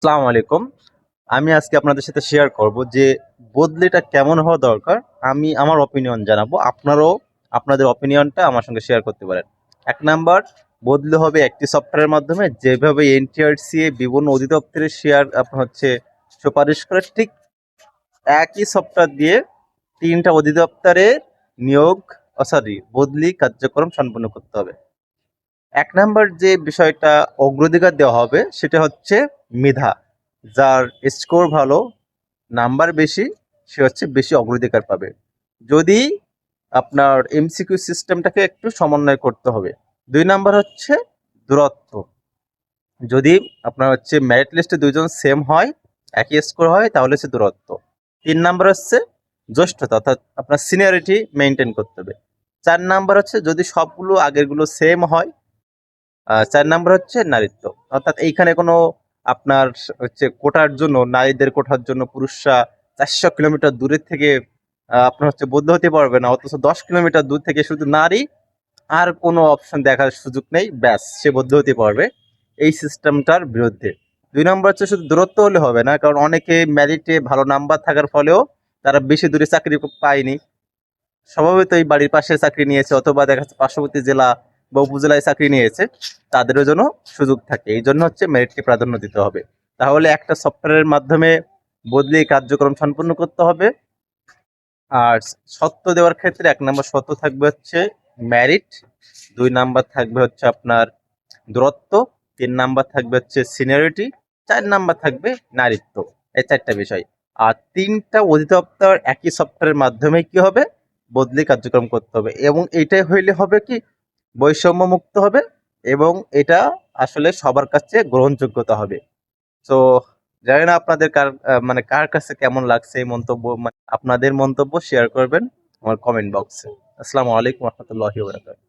আসসালামু আলাইকুম। আমি আজকে আপনাদের সাথে শেয়ার করব যে বদলিটা কেমন হওয়া দরকার। আমি আমার অপিনিয়ন জানাবো, আপনারাও আপনাদের অপিনিয়নটা আমার সঙ্গে শেয়ার করতে পারেন। এক নাম্বার, বদলি হবে একটি সফটওয়্যারের মাধ্যমে। যেভাবে এনটিআরসিএ বিভিন্ন অধিদপ্তরের শেয়ার আপনার হচ্ছে সুপারিশ করে, ঠিক একই সফটওয়্যার দিয়ে তিনটা অধিদপ্তরে নিয়োগ বদলি কার্যক্রম সম্পন্ন করতে হবে। এক নাম্বার যে বিষয়টা অগ্রাধিকার দেওয়া হবে সেটা হচ্ছে মেধা। যার স্কোর ভালো, নাম্বার বেশি, সে হচ্ছে বেশি অগ্রাধিকার পাবে। যদি আপনার এমসিকিউ সিস্টেমটাকে একটু সমন্বয় করতে হবে। দুই নাম্বার হচ্ছে দূরত্ব। যদি আপনার হচ্ছে মেরিট লিস্টে দুইজন সেম হয়, একই স্কোর হয়, তাহলে সে দূরত্ব। তিন নাম্বার হচ্ছে জ্যেষ্ঠতা, অর্থাৎ আপনার সিনিয়রিটি মেনটেন করতে হবে। চার নাম্বার হচ্ছে যদি সবগুলো আগেরগুলো সেম হয়। চার নাম্বার হচ্ছে নারীত্ব, অর্থাৎ এইখানে কোনো আপনার হচ্ছে কোটার জন্য, নারীদের কোটার জন্য পুরুষরা 400 কিলোমিটার দূরের থেকে আপনার হচ্ছে বৌদ্ধ হতে পারবে না, অথচ 10 কিলোমিটার দূর থেকে শুধু নারী, আর কোনো অপশন দেখার সুযোগ নেই, ব্যাস সে বৌদ্ধ হতে পারবে। এই সিস্টেমটার বিরুদ্ধে। দুই নম্বর হচ্ছে শুধু দূরত্ব হলে হবে না, কারণ অনেকে মেরিটে ভালো নাম্বার থাকার ফলেও তারা বেশি দূরে চাকরি পায়নি। স্বভাবতই বাড়ির পাশে চাকরি নিয়েছে, অথবা দেখা যাচ্ছে পার্শ্ববর্তী জেলা বা উপজেলায় চাকরি নিয়েছে, তাদেরও যেন সুযোগ থাকে। এই জন্য হচ্ছে মেরিটকে প্রাধান্য দিতে হবে। তাহলে একটা সফটওয়্যারের মাধ্যমে বদলি কার্যক্রম সম্পন্ন করতে হবে। আর সত্য দেওয়ার ক্ষেত্রে এক নম্বর সত্য থাকবে হচ্ছে মেরিট, দুই নাম্বার থাকবে হচ্ছে আপনার দূরত্ব, তিন নাম্বার থাকবে হচ্ছে সিনিয়রিটি, চার নাম্বার থাকবে নারীত্ব। এই চারটা বিষয়। আর তিনটা অধিদপ্তর একই সফটওয়্যারের মাধ্যমে কি হবে, বদলি কার্যক্রম করতে হবে। এবং এটাই হইলে হবে কি, বৈষম্য মুক্ত হবে, এবং এটা আসলে সবার কাছে গ্রহণযোগ্যতা হবে। তো জানি না আপনাদের মানে কার কাছে কেমন লাগছে এই মন্তব্য, মানে আপনাদের মন্তব্য শেয়ার করবেন আমার কমেন্ট বক্সে। আসসালামু আলাইকুম রহমতুল্লাহি ওয়া বারাকাতুহু।